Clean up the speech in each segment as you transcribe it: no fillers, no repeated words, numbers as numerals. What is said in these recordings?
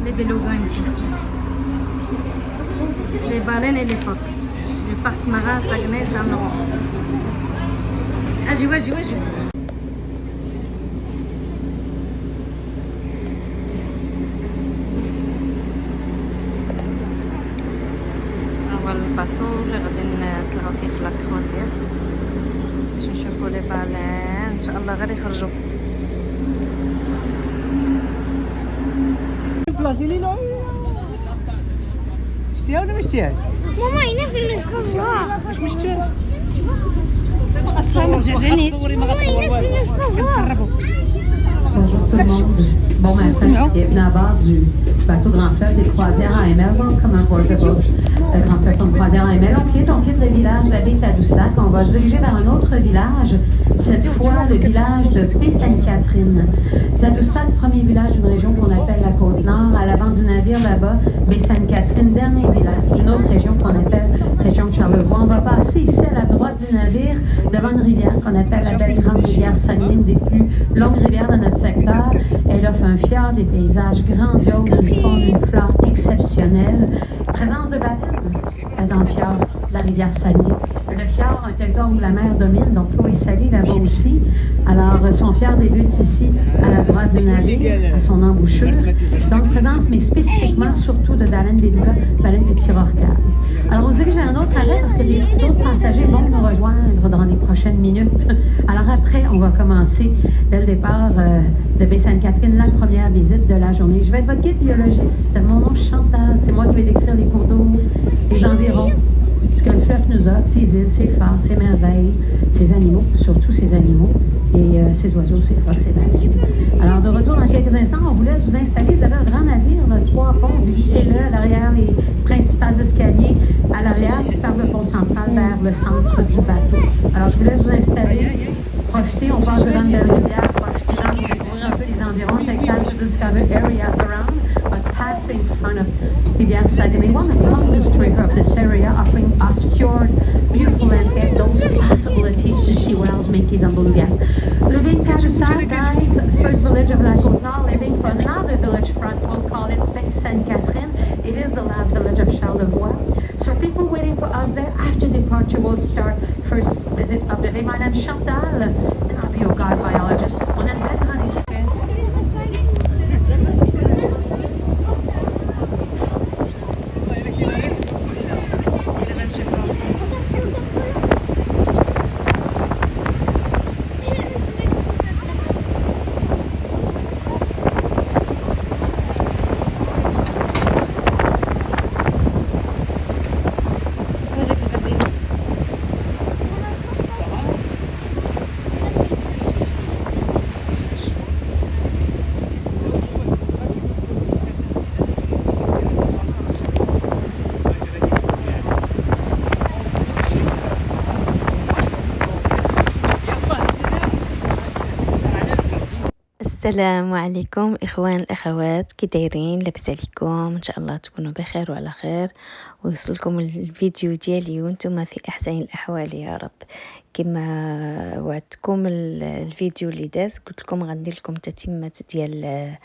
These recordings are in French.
les belugas, les baleines et les phoques. Le parc marin Saguenay-Saint-Laurent. اجي واجي واجي. هو الباطو اللي غادي نطلعو فيه في لاكروزير باش نشوفو لي بالين ان شاء الله غير يخرجوا. بلازيلينو شتيها ولا ما شتيهاش؟ ماما ينزل نسكبوها. واش ما شتيهاش؟ تصوري ما غتصوري نقربوا. Bonjour tout le monde. Bon matin. Bienvenue à bord du bateau Grand Fleuve des croisières AML. Welcome on board the boat Grand Fleuve comme croisière AML. On quitte le village de la baie Tadoussac. On va se diriger vers un autre village. Cette fois, le village de Baie-Sainte-Catherine. Tadoussac, premier village d'une région qu'on appelle la Côte-Nord. À l'avant du navire, là-bas, Baie-Sainte-Catherine, dernier village d'une autre région qu'on appelle région de Charlevoix. On va passer ici à la droite du navire, devant une rivière qu'on appelle la belle grande rivière Saguenay, une des plus longues rivières de notre secteur. Elle offre un fjord, des paysages grandioses, une faune, une flore exceptionnelle. Présence de baleines dans le fjord, la rivière Saguenay. Le fjord, un territoire où la mer domine, donc l'eau est salée là-bas aussi. Alors, son fjord débute ici, à la droite du navire, à son embouchure. Donc, présence, mais spécifiquement, surtout de baleines belugas, baleines de tir-orcades. Alors, on se dirige à un autre arrêt parce que d'autres passagers vont nous rejoindre dans les prochaines minutes. Alors, après, on va commencer dès le départ de Baie-Sainte-Catherine, la première visite de la journée. Je vais être votre guide biologiste. Mon nom est Chantal. C'est moi qui vais décrire les cours d'eau, les environs, ce que le fleuve nous offre, ses îles, ses phares, ses merveilles, ses animaux, surtout ses animaux, et ses oiseaux, ses phares, ses baleines. Alors, de retour dans quelques instants, on vous laisse vous installer. Vous avez un grand navire, 3 ponts. Visitez-le à l'arrière, les principaux escaliers à l'arrière, par le pont central vers le centre du bateau. Alors, je vous laisse vous installer. Profitez, on passe devant une belle rivière. Profitez-en pour découvrir un peu les environs. Take time to discover areas around, but passing in front of rivière Saguenay, one of the longest river of this area, offering us fjord, beautiful landscape, those possibilities to see whales, monkeys, and belugas. Living Tadoussac, guys, first village of La Côte-Nord, living for another village front, we'll call it Baie-Sainte-Catherine. It is the last village of Charlevoix. So people waiting for us there after departure will start first visit of the day. My name's Chantal, and I'll be your guide biologist. On a une belle grande équipe. السلام عليكم اخوان الاخوات، كي دايرين؟ لاباس عليكم؟ ان شاء الله تكونوا بخير وعلى خير، ويوصلكم الفيديو ديالي وانتم في احسن الاحوال يا رب. كما وعدتكم الفيديو اللي داز قلت لكم غندير لكم تتمه ديال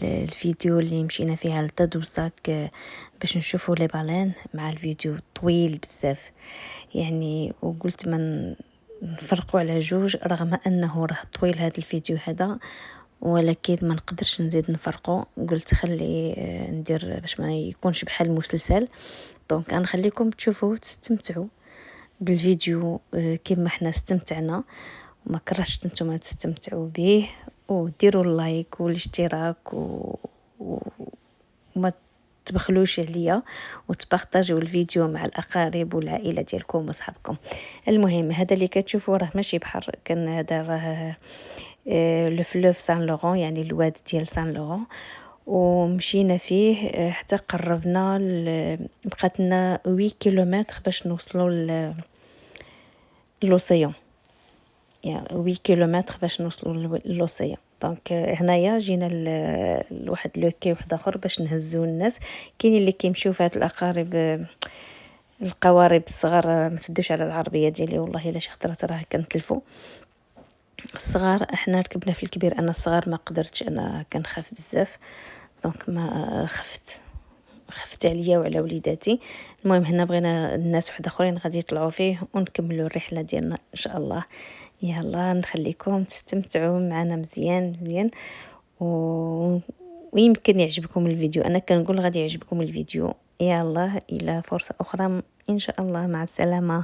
الفيديو اللي مشينا فيها لتادوساك باش نشوفوا لي بالين، مع الفيديو طويل بزاف يعني، وقلت من نفرقوا على جوج رغم انه راه طويل هذا الفيديو هذا، ولكن ما نقدرش نزيد نفرقوا. قلت خلي ندير باش ما يكونش بحال المسلسل. دونك غنخليكم تشوفوا وتستمتعوا بالفيديو كما حنا استمتعنا، وما كرهتش نتوما تستمتعوا به، وديروا اللايك والاشتراك وما تبخلوش عليا، وتبارطاجيو الفيديو مع الاقارب والعائله ديالكم وصحابكم. المهم هذا اللي كتشوفوا راه ماشي بحر، كان هذا راه لو فلوف سان لورون، يعني الواد ديال سان لورون، ومشينا فيه حتى قربنا بقات لنا 8 كيلومتر باش نوصلوا للوسيون، يعني 8 كيلومتر باش نوصلوا للوسيون. دونك هنايا جينا لواحد لو كي واحد اخر باش نهزو الناس. كاين اللي كيمشيو في هاد الاقارب القوارب الصغار، ما تدوش على العربيه ديالي والله الا شي خطره راه كنتلفوا الصغار. احنا ركبنا في الكبير، انا الصغار ما قدرتش، انا كنخاف بزاف. دونك ما خفت عليا وعلى وليداتي. المهم هنا بغينا الناس واحد اخرين غادي يطلعوا فيه ونكملوا الرحله ديالنا ان شاء الله. يلا نخليكم تستمتعوا معنا مزيان ويمكن يعجبكم الفيديو. انا كنقول غادي يعجبكم الفيديو. يلا الى فرصه اخرى ان شاء الله. مع السلامه.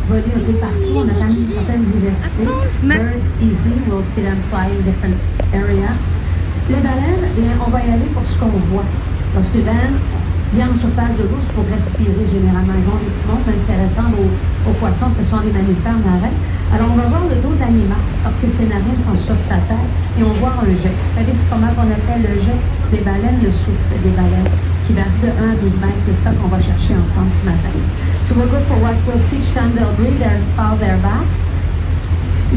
Voler un peu partout, on a quand même une certaine diversité. Birds easy, we'll see them fly in different areas. Les baleines, bien, on va y aller pour ce qu'on voit. Lorsque les baleines viennent en surface de l'eau, c'est pour respirer généralement. Ils ont des poumons, même si elles ressemblent aux poissons, ce sont des mammifères marins. Alors on va voir le dos d'animal, parce que ces narines sont sur sa tête, et on voit un jet. Vous savez comment on appelle le jet des baleines, le souffle des baleines, qui varie de 1 à 12 mètres. C'est ça qu'on va chercher ensemble ce matin. So we'll go for what we'll see each time they'll breathe, their spout, their back.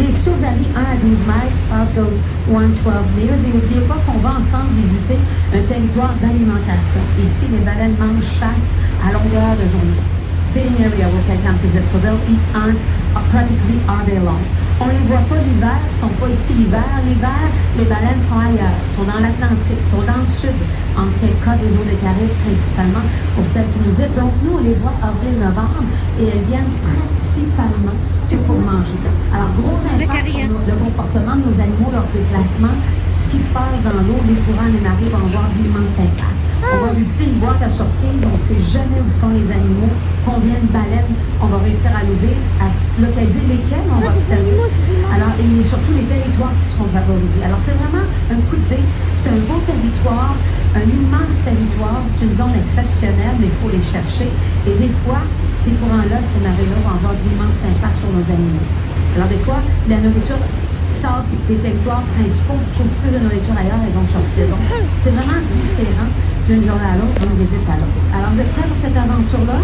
Les sauts varient 1 à 12 mètres, spout goes 1 to 12 meters. Et n'oubliez pas qu'on va ensemble visiter un territoire d'alimentation. Ici, les baleines mangent, chassent à longueur de journée. Feeding area will take time to visit, so they'll eat ants practically all day long. On ne les voit pas l'hiver, ils ne sont pas ici l'hiver. L'hiver, les baleines sont ailleurs, sont dans l'Atlantique, sont dans le sud, en Cape Cod, des eaux des Caraïbes principalement, pour celles qui nous aident. Donc nous, on les voit avril-novembre et elles viennent principalement pour manger. Alors, gros impact sur le comportement de nos animaux, leur déplacement, ce qui se passe dans l'eau, les courants, les marées vont avoir d'immenses impacts. On va visiter une boîte à surprise, on ne sait jamais où sont les animaux, combien de baleines on va réussir à lever, à localiser lesquels on va observer. Alors, et surtout les territoires qui seront favorisés. Alors, c'est vraiment un coup de dé. C'est un beau territoire, un immense territoire, c'est une zone exceptionnelle, mais il faut les chercher. Et des fois, ces courants-là, ces marées-là vont avoir d'immenses impacts sur nos animaux. Alors, des fois, la nourriture sort des territoires principaux, trouve peu de nourriture ailleurs, elles vont sortir. Donc, c'est vraiment différent d'une journée à l'autre, d'une visite à l'autre. Alors, vous êtes prêts pour cette aventure-là?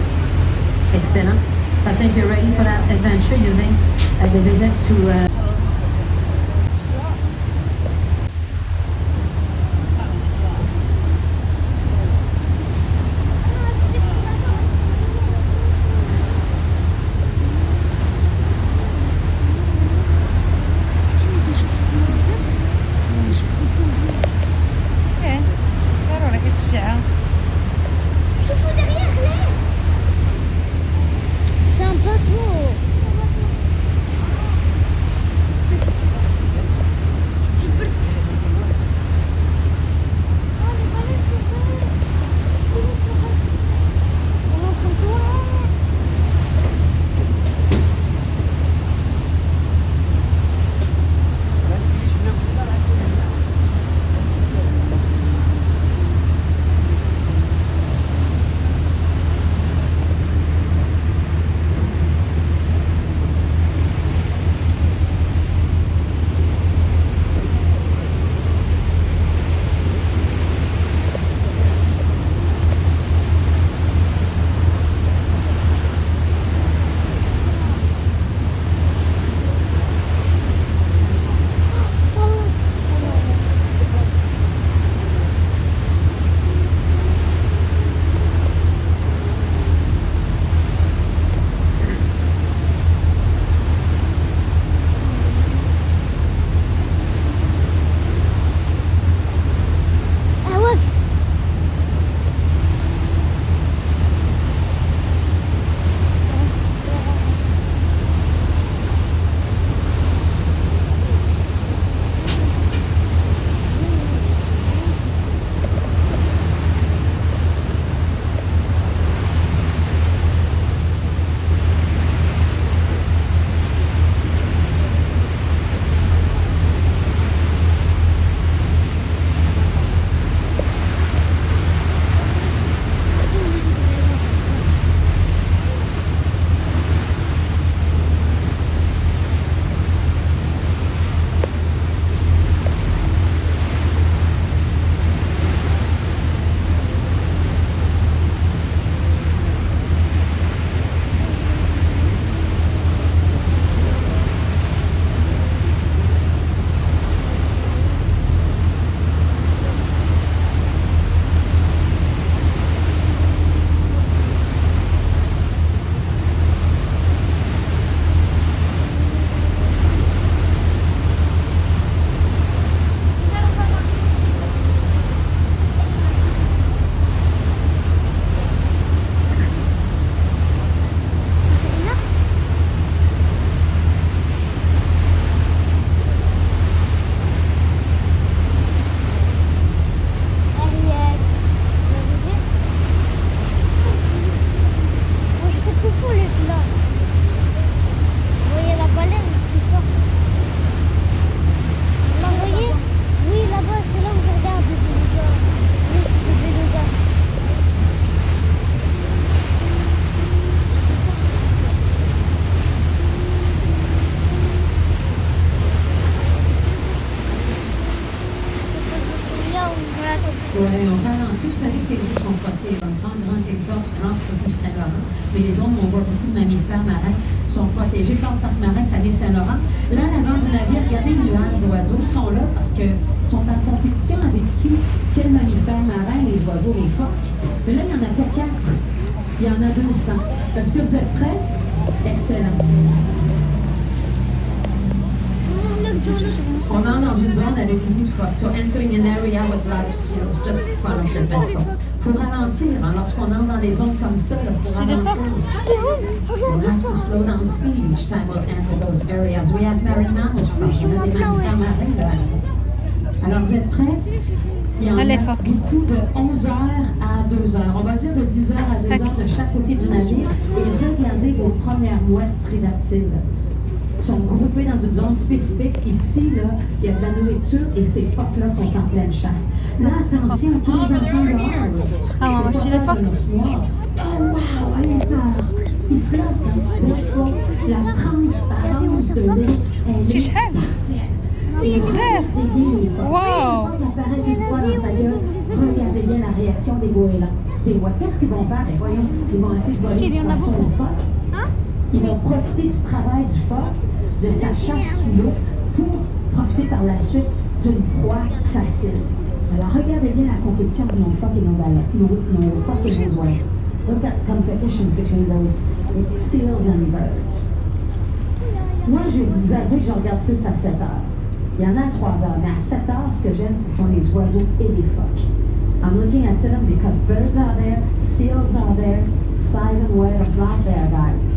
Excellent. I think you're ready for that adventure using the visit to... شوفوا derrière là. C'est un bateau. Ouais, on ralentit. Vous savez que les rues sont protégées. Un grand territoire, c'est l'entre Saint-Laurent. Mais les zones où on voit beaucoup de mammifères marins sont protégés par le parc marin Saint-Saint-Laurent. Là, à l'avant du navire, regardez les nuages d'oiseaux sont là parce qu'ils sont en compétition avec qui? Quels mammifères marins? Les oiseaux, les phoques. Mais là, il n'y en a pas 4. Il y en a 200. Est-ce que vous êtes prêts? Excellent. On entre dans une zone avec beaucoup de phoques. So entering an area with a lot of seals, just in front of the vessel. Faut ralentir. Hein. Lorsqu'on entre dans des zones comme ça, il faut ralentir. We'll have to slow down speed each time we'll enter those areas. We have marine mammals from. On a des mammifères marins là. Alors, vous êtes prêts? Il y en a beaucoup de 11h à 2h. On va dire de 10h à 2h de chaque côté du navire. Et regardez vos premières mouettes tridactyles. Sont groupés dans une zone spécifique. Ici, là, il y a de la nourriture et ces phoques-là sont en pleine chasse. Là, attention, tous les enfants dehors. C'est pas de l'ours noir. Oh, wow, à l'intérieur. Il flotte, hein. Le fond, la transparence de l'eau, elle est parfaite. Les frères, wow! Apparaît une fois dans sa gueule. Regardez bien la réaction des goélands. Des oies. Qu'est-ce qu'ils vont faire? Et voyons, ils vont essayer de voler le poisson au phoque. Ils vont profiter du travail du phoque, de sa chasse sous l'eau, pour profiter par la suite d'une proie facile. Alors, regardez bien la compétition de nos phoques et nos baleines, nos phoques et nos oiseaux. Look at competition between those seals and birds. Moi, je vais vous avouer que je regarde plus à 7 heures. Il y en a à 3 heures, mais à 7 heures, ce que j'aime, ce sont les oiseaux et les phoques. I'm looking at 7 because birds are there, seals are there, size and weight of black bear, guys.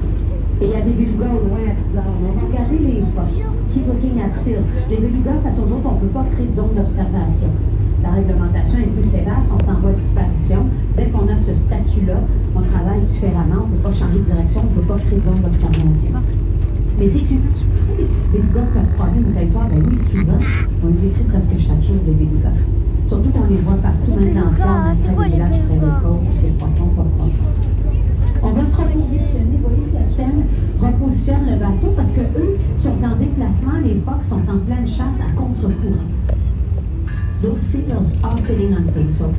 Et il y a des belugas au loin à 10 heures. On va regarder les phoques. Keep looking at seals. Les belugas, parce qu'on ne peut pas créer de zone d'observation. La réglementation est plus sévère, sont en voie de disparition. Dès qu'on a ce statut-là, on travaille différemment, on ne peut pas changer de direction, on ne peut pas créer de zone d'observation. Mais c'est que, vous savez, les belugas peuvent croiser nos territoires, ben oui, souvent, on les décrit presque chaque jour des belugas. Surtout qu'on les voit partout, même dans le fjord, même près des villages, près des côtes, où c'est profond, pas profond. On va se repositionner, vous voyez, le capitaine repositionne le bateau parce qu'eux sont en déplacement, les phoques sont en pleine chasse à contre-courant. Those seals are feeding hunting. So,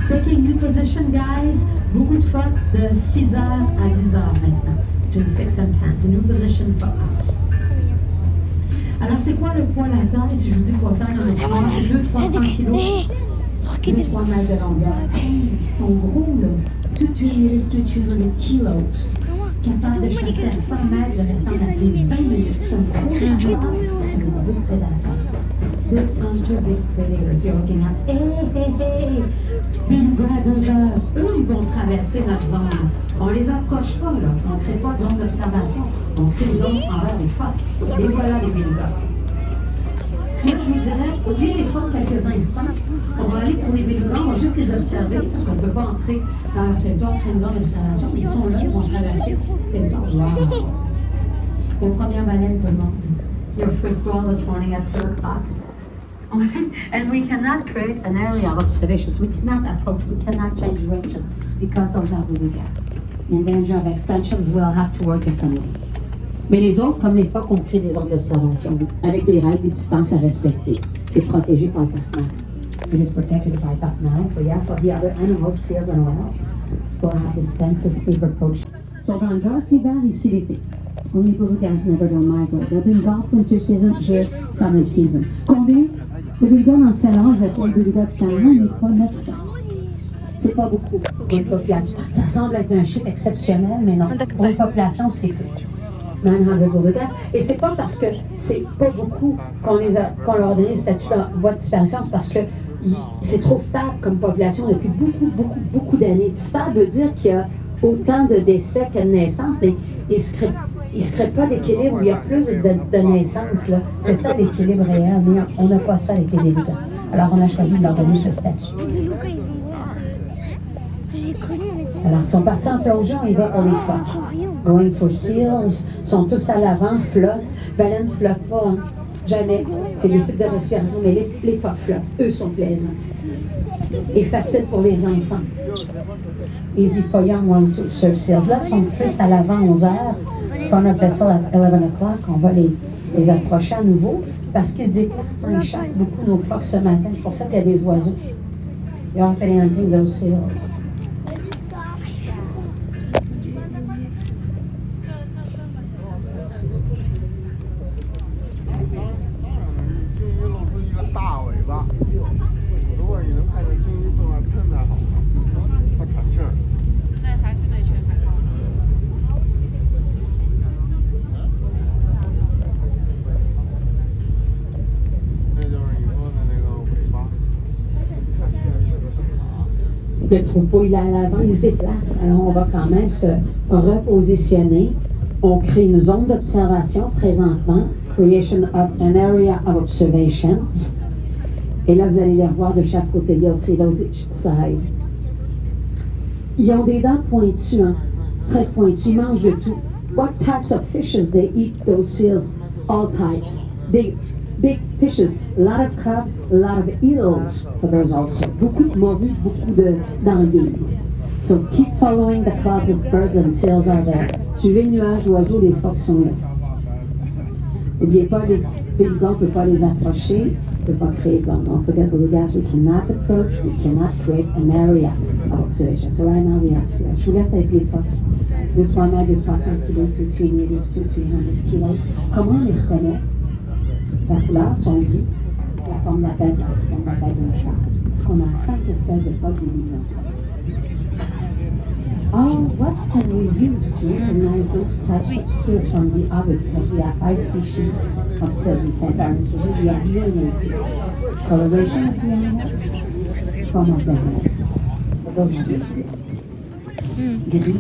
taking new position, guys. Beaucoup de phoques de 6h à 10h maintenant. Between 6 and 10. New position phoques. Alors, c'est quoi le poids la taille? Si je vous dis poids taille, c'est 200-300 kilos. 2-3 mètres de longueur. Hey, ils sont gros, là. 2-3 meters to 200 kilos. Capable de chasser à 100 mètres, de rester en appui 20 minutes. C'est un gros chasseur, c'est un gros prédateur. Good hunter, big predators. You're looking at, hey. Beluga à 2 heures. Eux, ils vont traverser notre zone. On les approche pas, là. On ne crée pas de zone d'observation. On crée une zone envers les phoques. Et voilà les belugas. Moi, je vous dirais, au lieu des phoques quelques instants, on va aller pour les belugas, on va juste les observer, parce qu'on ne peut pas entrer dans leur territoire, créer une zone d'observation, mais ils sont là, ils vont traverser le territoire. Wow! Vos premières baleines, tout le monde. Your first one this morning at 2 o'clock. And we cannot create an area of observations. We cannot approach, we cannot change direction, because those are belugas. In danger of extinction, we'll have to work differently. Mais les autres, comme les phoques, on crée des zones d'observation avec des règles, des distances à respecter. C'est protégé par le parc marin. It is protected by parc marin, so yeah, for the other animals, seals and whales, we'll have this densest approach. So dans le golfe l'hiver, ici l'été. Only belugas never don't migrate. They'll be in Gulf winter season, here summer season. Combien? Le beluga dans le Saint-Laurent, je vais faire le beluga du Saint-Laurent, mais pas 900. C'est pas beaucoup pour une population. Ça semble être un chiffre exceptionnel, mais non. Pour une population, c'est peu. 900 belugas. Et c'est pas parce que c'est pas beaucoup qu'on leur a donné le statut de voie de disparition, c'est parce que c'est trop stable comme population depuis beaucoup d'années. Stable veut dire qu'il y a autant de décès que de naissances, mais il ne se crée pas d'équilibre où il y a plus de naissances. Là. C'est ça l'équilibre réel, mais on n'a pas ça avec les belugas. Alors on a choisi de leur donner ce statut. Alors, ils sont partis en plongeon, ils vont pour les phoques. Going for seals, sont tous à l'avant, flottent. Baleines ne flottent pas, hein. Jamais. C'est des cycles de respiration, mais les phoques flottent. Eux sont plaisants. Et faciles pour les enfants. Easy for young ones to serve seals. Là, sont plus à l'avant, 11 heures. For notre vessel at 11 o'clock, on va les approcher à nouveau parce qu'ils se déplacent. Ils chassent beaucoup nos phoques ce matin. C'est pour ça qu'il y a des oiseaux. You aren't getting anything those seals. Le troupeau, il est à l'avant, il se déplace. Alors, on va quand même se repositionner. On crée une zone d'observation présentement. Creation of an area of observations. Et là, vous allez les revoir de chaque côté. You'll see those each side. Ils ont des dents pointues, hein? Très pointues. Ils mangent de tout. What types of fishes they eat, those seals? All types. Big fishes, a lot of crab, a lot of eels for those also. Beaucoup de morues, beaucoup d'anguilles. So keep following the clouds of birds and seals are there. Suivez le nuage d'oiseaux, les phoques sont là. N'oubliez pas, les pélicans, on ne peut pas les approcher, on ne peut pas créer de zone. Don't forget, little guys, we cannot approach, we cannot create an area of observation. So right now we have seals. Je vous laisse avec les phoques. 200 mètres, 300 kilos, 200 meters, 200-300 kilos. Comment on les reconnaît? La couleur, son gris, la forme de la tête, la forme de la tête d'un chat. Parce qu'on a 5 espèces de phoques lumineux. What can we use to recognize those types of seals from the other? Because we have 5 species of seals in St. Lawrence River. We have million seals. Coloration of the animal, form of the head. So those are the seals. Gris,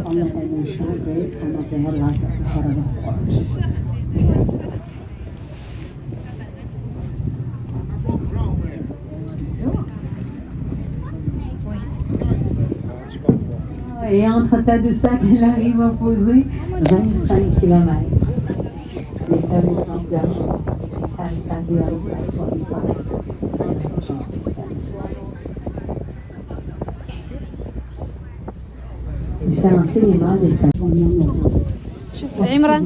form of the head d'un chat, gray, form of the head like the head of a horse. Et entre Tadoussac et la rive opposée, 25 km. Les fameux longueurs, Tadoussac, the other side, 25 distances. Différencier les mâles des femelles. شوف عمران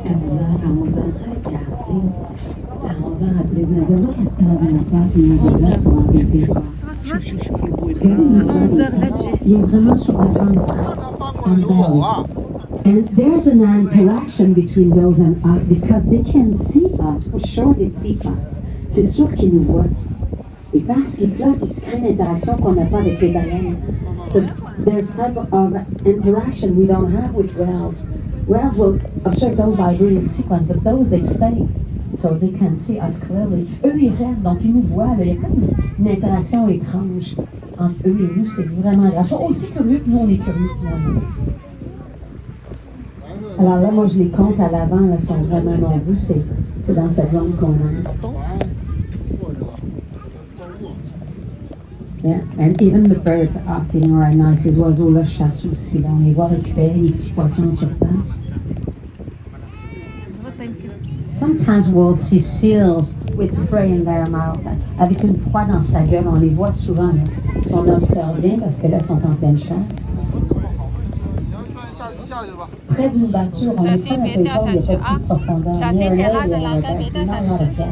À 10h, à 11h, regardez. À 11h, appelez les ados. À 11h, il y a des as sur l'envité. Il est vraiment sur la vente. And there's an interaction between those and us because they can see us. For sure, they see us. C'est sûr qu'ils nous voient. Et parce qu'ils flottent, ils se créent une interaction qu'on n'a pas avec les baleines. So there's type of interaction we don't have with whales. Whales will observe those by breathing sequence, but those they stay. So they can see us clearly. Eux, ils restent, donc ils nous voient. Là. Il y a comme une interaction étrange entre eux et nous. C'est vraiment grave. Ils sont aussi curieux que nous, on est curieux finalement. Alors là, moi, je les compte à l'avant, là, sont vraiment nombreux. C'est dans cette zone qu'on entre. Yeah, and even the birds are feeling right now. Ces oiseaux-là chassent aussi. Là. On les voit récupérer les petits poissons sur place. Sometimes we'll see seals with prey in their mouth. Avec une proie dans sa gueule, on les voit souvent. Là. Si on observe bien, parce que là, ils sont en pleine chasse. Près d'une batture, on n'est pas dans le corps, il n'y a pas de profondeur. Near an area like that, it's not a depth.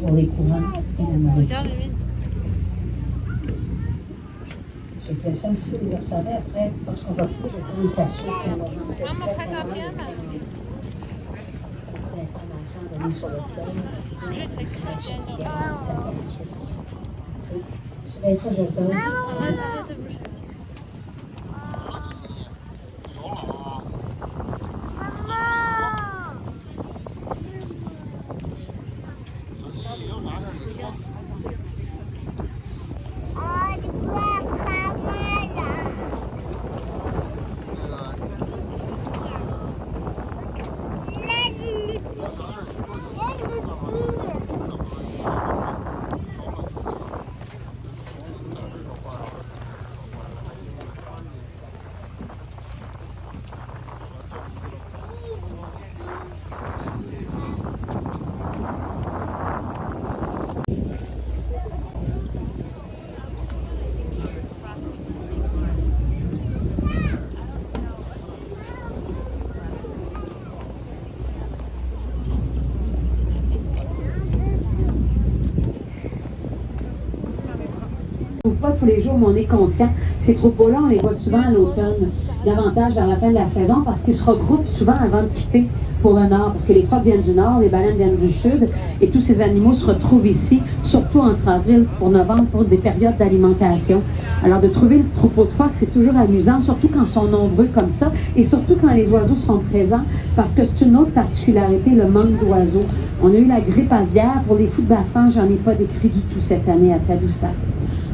Pour les couronnes et la nourriture. Je vais laisser un petit peu les observer après, parce qu'on va plus, je vais faire une capsule, c'est un moment l'information donnée sur le fleuve. Je sais que ça, je donne. pas tous les jours, mais on est conscient. Ces troupeaux-là, on les voit souvent à l'automne, davantage vers la fin de la saison, parce qu'ils se regroupent souvent avant de quitter pour le nord, parce que les phoques viennent du nord, les baleines viennent du sud, et tous ces animaux se retrouvent ici, surtout entre avril pour novembre, pour des périodes d'alimentation. Alors de trouver le troupeau de phoques, c'est toujours amusant, surtout quand ils sont nombreux comme ça, et surtout quand les oiseaux sont présents, parce que c'est une autre particularité, le manque d'oiseaux. On a eu la grippe aviaire, pour les fous de bassin, j'en ai pas décrit du tout cette année à Tadoussac.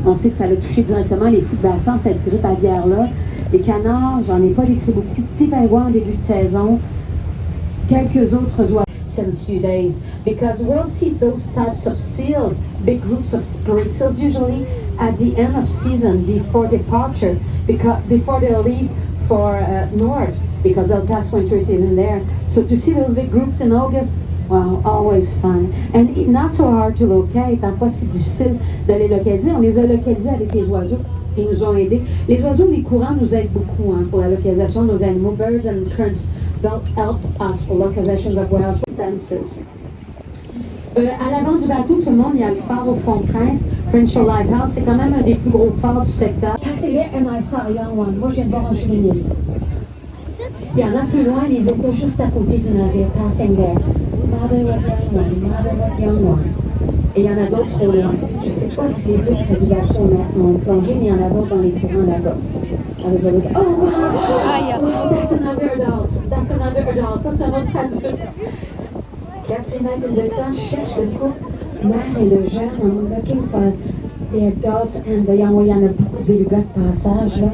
On sait que ça a touché directement les fous de bassin, cette grippe aviaire-là. Les canards, j'en ai pas décrit beaucoup. Petits pingouins en début de saison, quelques autres oiseaux. Since few days, because we'll see those types of seals, big groups of gray seals, usually at the end of season, before departure, before they leave for north, because they'll pass winter season there. So to see those big groups in August, wow, always fun. And not so hard to locate, hein, pas si difficile de les localiser. On les a localisés avec les oiseaux. Ils nous ont aidés. Les oiseaux, les courants nous aident beaucoup hein, pour la localisation de nos animaux. Birds and currents help us for localizations of wild distances. À l'avant du bateau, tout le monde, il y a le phare au Font-Prince, Crenshaw Lighthouse. C'est quand même un des plus gros phares du secteur. Passing there and I saw a young one. Moi, je viens de voir un juvénile. Il y en a plus loin, mais ils étaient juste à côté du navire. Passing there. Mother what young one, mother what young one. Et il y en a d'autres au loin. Je ne sais pas si les deux près du bateau ont plongé, mais il y en a d'autres dans les courants là-bas. Avec le... Oh, wow! Oh, that's another adult. That's another adult. Ça, c'est un autre adulte. 4 mètres de temps, je cherche le couple, mère et le jeune. I'm looking for the adults and the young. Il y en a beaucoup de bélugas de passage, là.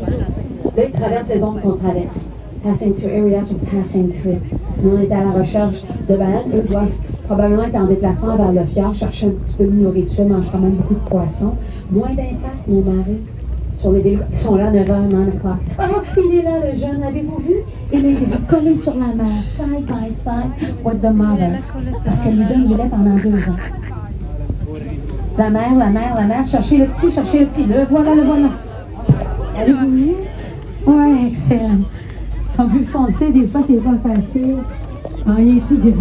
Là, ils traversent les zones qu'on traverse. Passing through areas or passing through. Nous, on est à la recherche de baleines. Eux doivent probablement être en déplacement vers le fjord, chercher un petit peu de nourriture, mangent quand même beaucoup de poissons. Moins d'impact, mon mari, sur les bélugas. Ils sont là à 9h, 9 o'clock. Oh, il est là, le jeune, avez-vous vu? Il est collé sur la mer, side by side with the mother. Parce qu'elle lui donne du lait pendant 2 ans. La mère, cherchez le petit, le voilà. Avez-vous vu? Ouais, excellent. Ils sont plus foncés, des fois c'est pas facile. Ah, il est tout gris.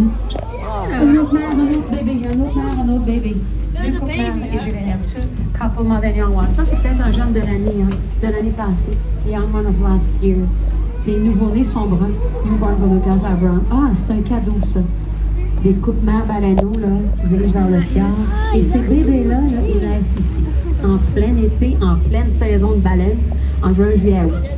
Un autre mère, un autre bébé. Deux couples mère et juvéniles. Two couple mother and young one. Ça, c'est peut-être un jeune de l'année passée. The young one of last year. Les nouveau-nés sont bruns. Newborn belugas are brown. Ah, c'est un cadeau, ça. Des couples mères baleineaux, là, qui se dirigent vers le fjord. Et ces bébés-là, ils naissent ici. En plein été, en pleine saison de baleines, en juin, juillet, août.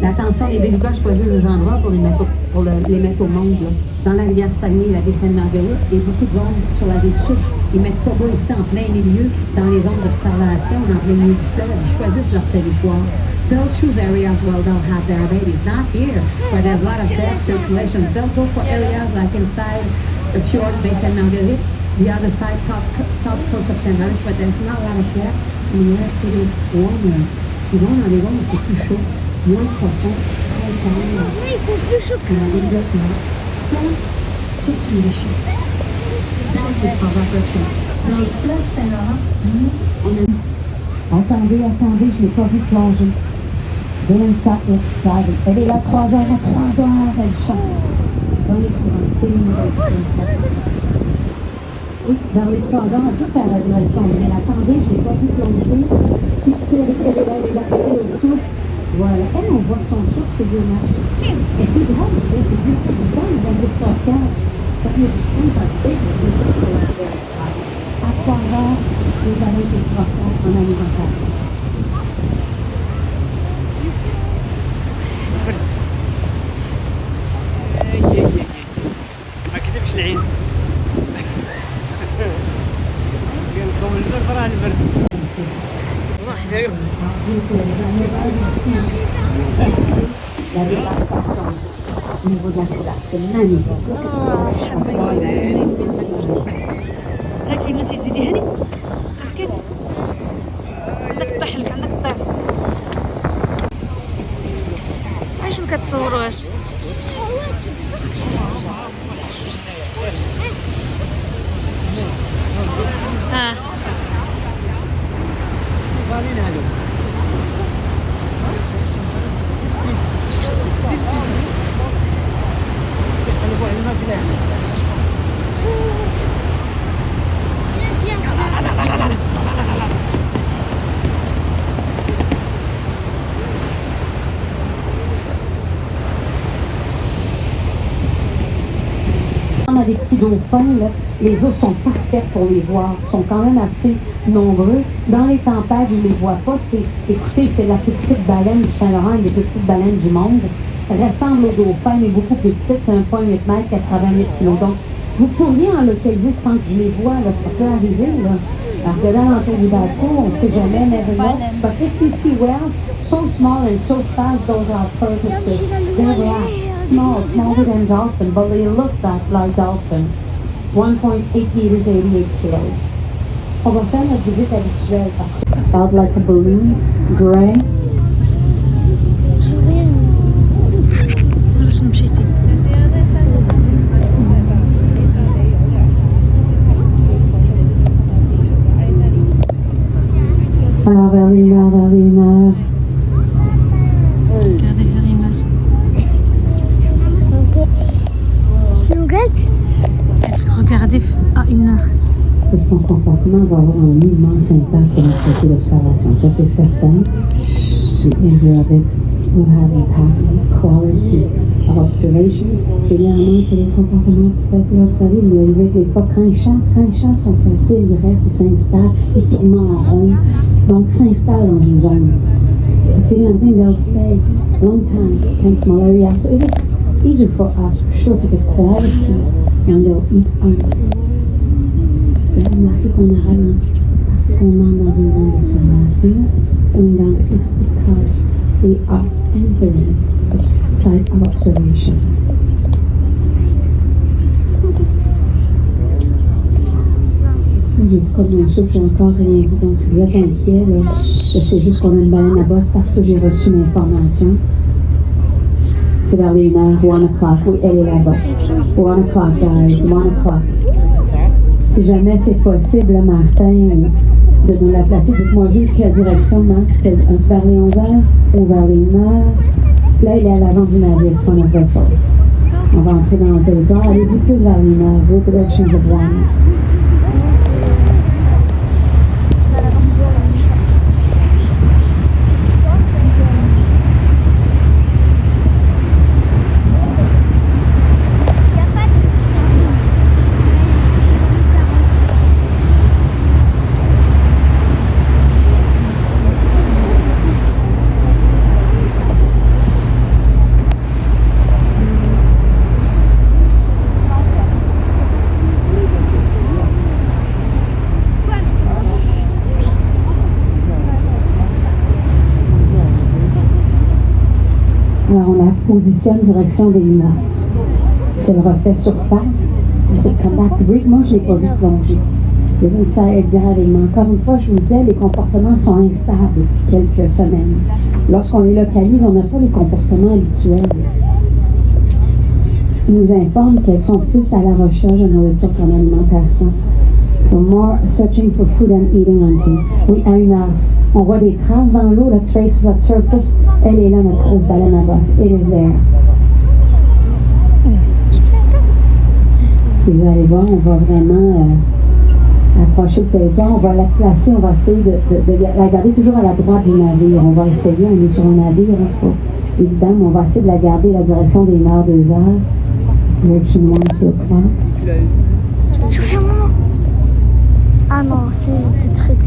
L'attention, les belugas choisissent des endroits pour les mettre au monde. Là. Dans la rivière Saguenay, la baie Sainte-Marguerite, il y a beaucoup de zones sur la rive sud. Ils mettent pas bas ici en plein milieu, dans les zones d'observation, dans plein milieu du fleuve. Ils choisissent leur territoire. They'll choose areas where they'll have their babies. Not here, where there's a lot of depth circulation. They'll go for areas like inside the fjord, baie Sainte-Marguerite, the other side, south coast of St. Lawrence, but there's not a lot of depth. And yet it is warmer. Ils vont dans des zones où c'est plus chaud. Moins profond, très calme. Il faut plus chaud que dans les bâtiments. Ça, c'est une richesse. Dans le fleuve Saint-Laurent, nous, on a... Attendez, je n'ai pas vu plonger. Elle est là 3 heures, elle chasse. Dans les courants. Oui, dans les 3 heures, on peut faire la direction. Mais attendez, je n'ai pas vu plonger. Fixée avec elle est là, au souffle. Voilà, elle, on voit son souffle, c'est 2 mètres. Elle est plus grande, c'est 10 mètres du temps, il y a un petit rocker. Ça fait du temps, ça fait sur la rivière. À 3 heures, les ballons petits rockers en alimentation. ما كتبش العين كنصوم البرد راه البرد La démarcation au niveau de la couleur, c'est magnifique. هاك اللي بغيتي تزيدي هذه كاسكيت عندك الطيح لك عندك الطير علاش ما كتصوروش ها فالين هادو قلبوا على ما في à des petits dauphins, là, les eaux sont parfaites pour les voir. Ils sont quand même assez nombreux. Dans les tempêtes, ils ne les voient pas. Écoutez, c'est la plus petite baleine du Saint-Laurent, une des plus petites baleines du monde. Ressemble aux dauphins, mais beaucoup plus petite. C'est 1,8 m, 88 kg. Donc, vous pourriez en localiser sans que je les vois. Là, ça peut arriver. Là. Alors, dedans l'entour du bateau, on ne sait jamais, never know. But if you see whales so small and so fast, those are porpoises. There they are. Small, smaller than dolphin, but they look like dolphin. 1.8 meters, 88 kilos. On va faire notre visite habituelle parce que it's about like a balloon, gray. علاش مشيتي؟ Alors vers les 1h, vers les 1h. Regardez vers une heure. Regardez à une heure. Et son comportement va avoir un immense impact sur notre côté d'observation. Ça, c'est certain. The area of it will have impact on the quality of observations. Évidemment que les comportements plus faciles à observer, vous allez voir que des fois, quand ils chassent sont faciles, ils restent, ils s'installent, ils tournent en rond. Donc, s'installent dans une zone. If you don't think they'll stay a long time in small areas. So it is easier for us, for sure, to get qualities and they'll eat on. Vous avez remarqué qu'on a ralenti parce qu'on entre dans une zone d'observation. Slowing down because we are entering the site of observation. Comme mon souffle, j'ai encore rien vu. Donc, si vous êtes inquiet, c'est juste qu'on a une baleine à bosse parce que j'ai reçu l'information. C'est vers les 1h, 1 o'clock. Oui, elle est là-bas. 1 o'clock, guys. 1 o'clock. Si jamais c'est possible, Martin, de nous la placer, dites-moi juste quelle direction, Marc. Est-ce vers les 11h ou vers les 1h? Là, il est à l'avant du navire, on a vessel. On va entrer dans le territoire. Allez-y plus vers les 1h. Vos directions de voir. Alors, on la positionne direction des lumières. Si elle refait surface, elle peut come back to breathe. Moi, je ne l'ai pas vu plonger. Il y a une série de graves. Mais encore une fois, je vous disais, les comportements sont instables depuis quelques semaines. Lorsqu'on les localise, on n'a pas les comportements habituels. Ce qui nous informe qu'elles sont plus à la recherche de nourriture qu'en alimentation. So more searching for food and eating hunting. Oui, à 1h, on voit des traces dans l'eau, la traces at surface. Elle est là, notre grosse baleine à bosse. It is there. Et vous allez voir, on va vraiment approcher le territoire. On va la placer, on va essayer de la garder toujours à la droite du navire. On va essayer, on est sur un navire, hein, c'est pas évident, mais on va essayer de la garder à la direction des 1h, 2h. Direction 1, 2 o'clock. Ah non, c'est des trucs.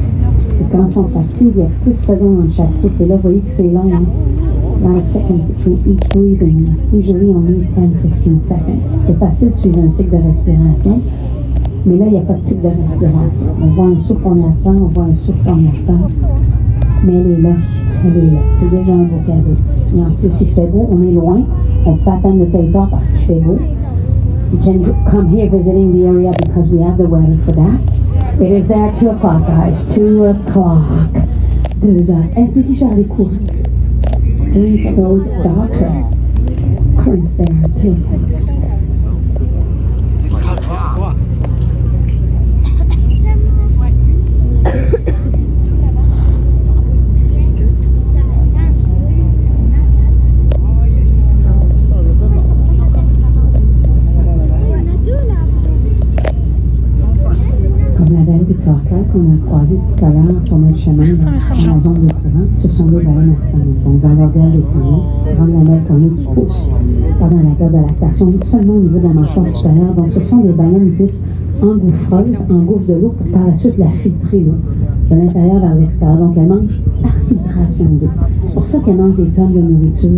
Et quand ils sont partis, il y a plus de secondes entre chaque souffle. Et là, vous voyez que c'est long. Hein? 5 seconds between each breathing. Usually only 10-15 seconds. C'est facile de suivre un cycle de respiration. Mais là, il n'y a pas de cycle de respiration. On voit un souffle, on attend. On voit un souffle, on attend. Mais elle est là. Elle est là. C'est déjà un beau cadeau. Et en plus, il fait beau. On est loin. On peut atteindre le territoire parce qu'il fait beau. You can come here visiting the area because we have the weather for that. It is there 2 o'clock, guys. 2 o'clock. 2h. Est-ce que j'allais courir? And those darker currents there too. qu'on a croisées tout à l'heure sur notre chemin dans la zone de courant, ce sont des baleines africaines. Donc, dans l'organe des canons, grande lamelle connue qui pousse pendant la période de lactation, seulement au niveau de la mâchoire supérieure. Donc, ce sont des baleines dites engouffreuses, engouffrent de l'eau pour par la suite la filtrer l'eau de l'intérieur vers l'extérieur. Donc, elles mangent par filtration d'eau. C'est pour ça qu'elles mangent des tonnes de nourriture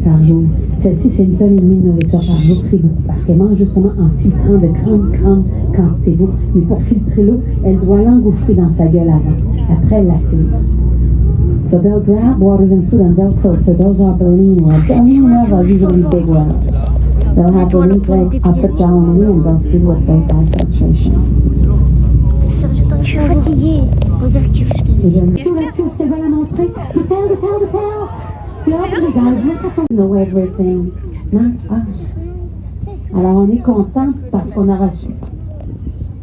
par jour. Celle-ci, c'est 1,5 tonne de nourriture par jour, c'est beaucoup, parce qu'elle mange justement en filtrant de grandes quantités d'eau. Mais pour filtrer l'eau, elle doit l'engouffrer dans sa gueule avant. Après, elle la filtre. So they'll grab waters and food and they'll filter. Those are baleen whales. Baleen whales are usually big whales. They'll have baleen plates upper jaw only and they'll feed with their filtration. Je suis fatiguée. Regarde que je C'est bien la montrer. To tell. Know everything, not us. Alors, on est content parce qu'on a reçu.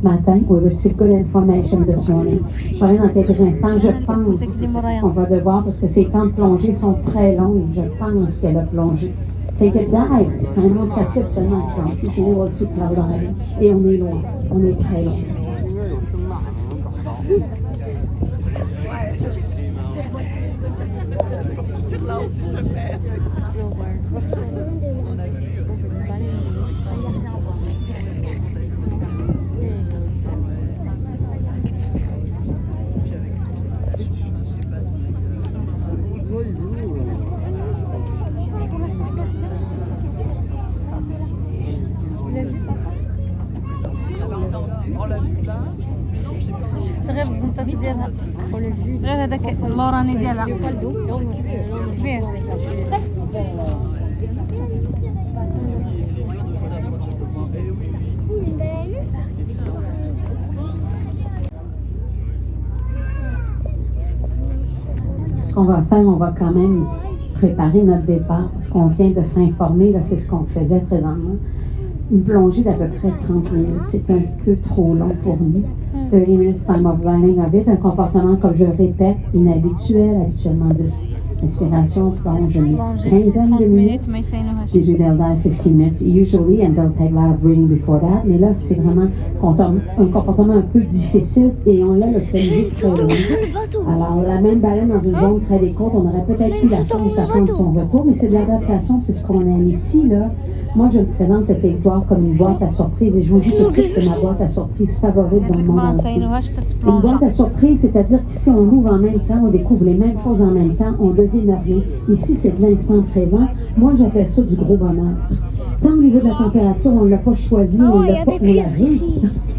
Matin, we received good information this morning. Je reviens dans quelques instants. Je pense qu'on va devoir, parce que ces temps de plongée sont très longs, et je pense qu'elle a plongé. Take a dive. On monte sa tête seulement à plongée. Chez nous aussi, travailler. Et on est loin. On est très loin. شفت غير الزنطات ديالها غير هذاك اللوراني ديالها كبير. Ce qu'on va faire, on va quand même préparer notre départ parce qu'on vient de s'informer, là c'est ce qu'on faisait présentement. Une plongée d'à peu près 30 minutes, c'est un peu trop long pour nous. 30 minutes time of landing of it, un comportement, comme je répète, inhabituel, habituellement 10 inspirations, plonge une quinzaine de minutes. Usually they'll dive 15 minutes, usually, and they'll take a lot of breathing before that. Mais là, c'est vraiment un comportement un peu difficile et on l'a le plaisir très loin. Alors, la même baleine dans une zone près des côtes, on aurait peut-être eu la chance d'attendre son retour, mais c'est de l'adaptation, c'est ce qu'on aime ici, là. Moi, je me présente le territoire comme une boîte à surprise et je vous dis tout de suite que c'est ma boîte à surprise favorite dans le monde entier. Une boîte à surprise, c'est-à-dire qu'ici, on ouvre en même temps, on découvre les mêmes choses en même temps, on devine rien. Ici, c'est de l'instant présent. Moi, j'appelle ça du gros bonheur. Tant au niveau de la température, on ne l'a pas choisi, on l'a pas, on l'a ri.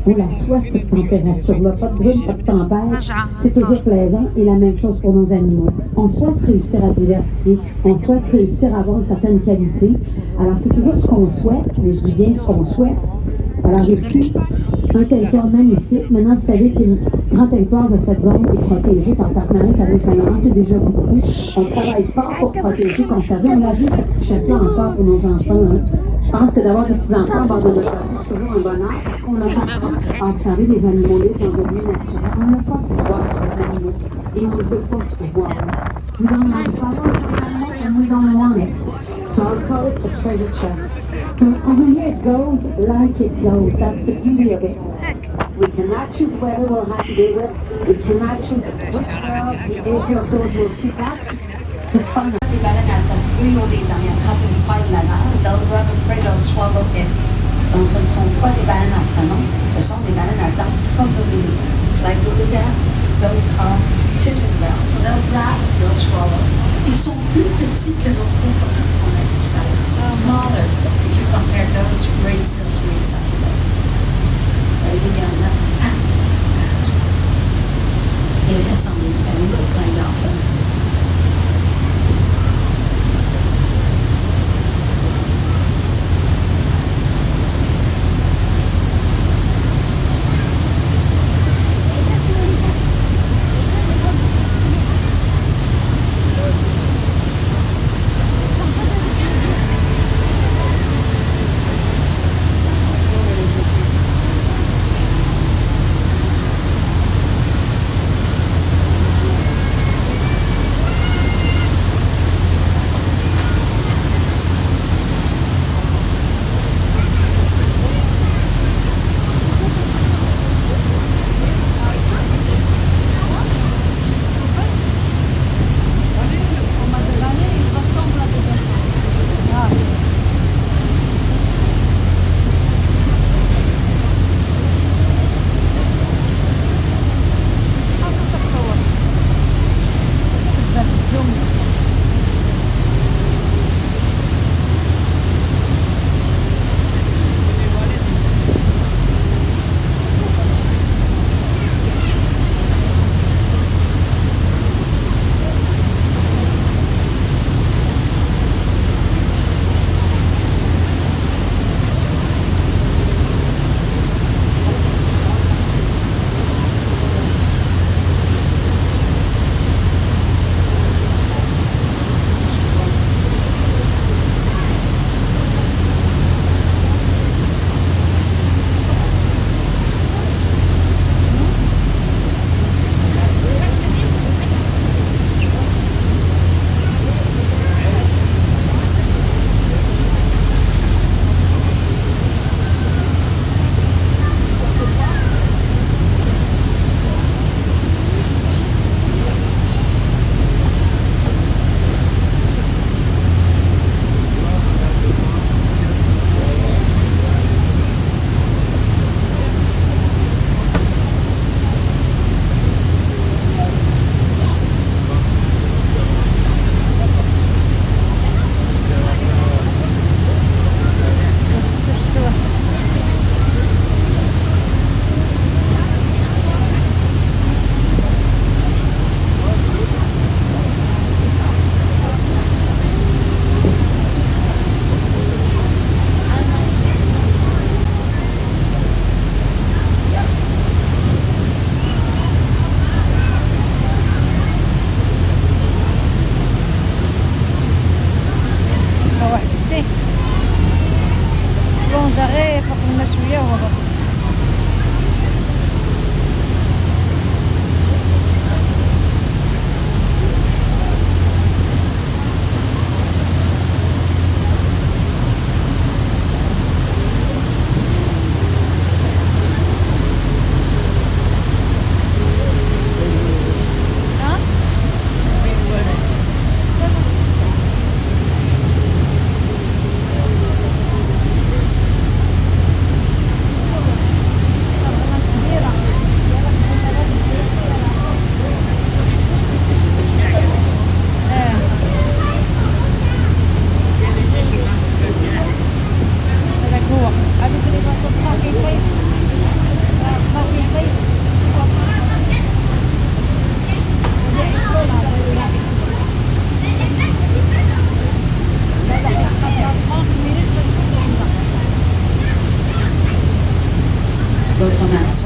On la souhaite, cette température-là. Pas de brume, pas de tempête. C'est toujours plaisant. Et la même chose pour nos animaux. On souhaite réussir à diversifier. On souhaite réussir à avoir une certaine qualité. Alors, c'est toujours ce qu'on souhaite, mais je dis bien ce qu'on souhaite. Alors ici, un territoire magnifique. Maintenant, vous savez qu'un grand territoire de cette zone est protégé par le parc marin Saguenay-Saint-Laurent, c'est déjà beaucoup. On travaille fort pour protéger, conserver. On a vu cette richesse-là encore pour nos enfants. Hein. Je pense que d'avoir des petits-enfants en bord de notre famille, c'est toujours un bonheur parce qu'on a à observer des animaux libres dans un milieu naturel. On n'a pas de pouvoir sur les animaux et on ne veut pas ce pouvoir-là. We don't have power and we don't want it. So I'll call it a treasure chest. So over here it goes like it goes. That's the beauty of it. We cannot choose whether we'll have to do it. We cannot choose which wells, the behavior of those we'll see back. The fun of the baleines elles ont des dents, elles attrapent une paille de la mer, they'll grab a prey, they'll swallow it. Donc ce ne sont pas des baleines à frelons, ce sont des baleines à dents comme the beluga. Like the belugas, those are chitin whales. So they'll grab, they'll swallow. Ils sont plus petits que nos crocodiles qu'on a vu tout à l'heure. Smaller, if you compare those to gray seals we saw today. Il y en a. Ils ressemblent à un autre kind of.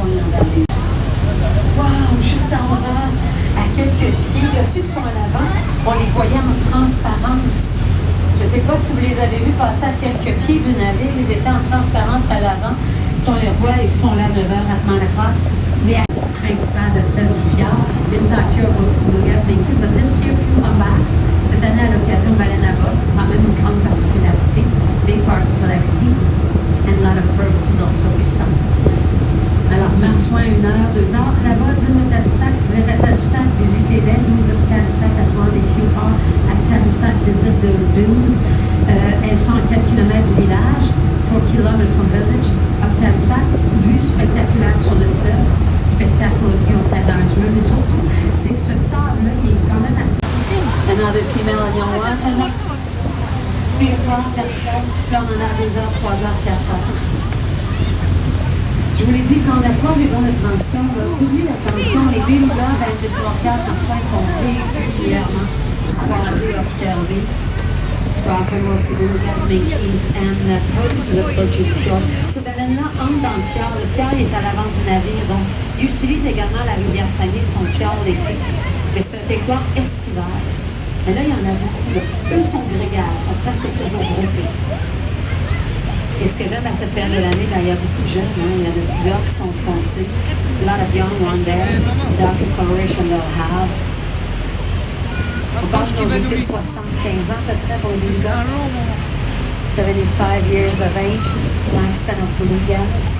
soignant dans les... Wow, juste à 11 heures, à quelques pieds, là, ceux qui sont à l'avant, on les voyait en transparence. Je ne sais pas si vous les avez vus passer à quelques pieds du navire, ils étaient en transparence à l'avant. Ils sont les rois, ils sont là à 9 heures à Manacor, mais à la principale espèce du fjord, it's not pure about Sindogas Bakeries, but this year few comebacks. Cette année, à l'occasion de Baleine à bosse, c'est quand même une grande particularité, big particularity, and a lot of purposes also beside. Alors, prendre soin 1 heure, 2 heures. Là-bas, d'une de Tadoussac, si vous êtes à Tadoussac, visitez-les. Dunes of Tadoussac, at one, if you are at Tadoussac, visit those dunes. Elles sont à 4 km du village, 4 km from village of Tadoussac. Vue spectaculaire sur le fleuve, spectacular view outside Dar's Room. Mais surtout, c'est que ce sable-là, il est quand même assez... Another female in your water. 3 o'clock, 4 o'clock. Là, on en a 2 heures, 3 heures, 4 heures. Je vous l'ai dit, quand on n'a pas vu dans notre pension, oublie l'attention, les belugas dans le petit Montréal, parfois, ils sont régulièrement croisés, observés. So often we'll see belugas, monkeys, and purposes of Belgian fjord. Ce baleine-là entre dans le fjord. Le fjord est à l'avant du navire, donc il utilise également la rivière Saguenay, son fjord l'été. Mais c'est un territoire estival. Et là, il y en a beaucoup. Eux sont grégaires, sont presque toujours groupés. Et ce que j'aime à cette période de l'année, ben, il y a beaucoup de jeunes, hein. Il y en a plusieurs qui sont foncés. A lot of young one there, darker coloration they'll have. On parle d'aujourd'hui de 75 ans à peu près pour les belugas. 75 years of age, lifespan of belugas.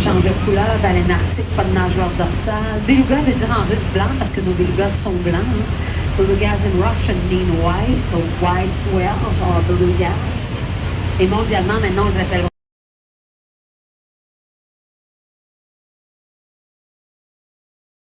Change de couleur, baleine arctique, pas de nageoire dorsale. Beluga veut dire en russe blanc parce que nos belugas sont blancs. Hein. Belugas in Russian mean white, so white whales or belugas. Et mondialement, maintenant, on les appelle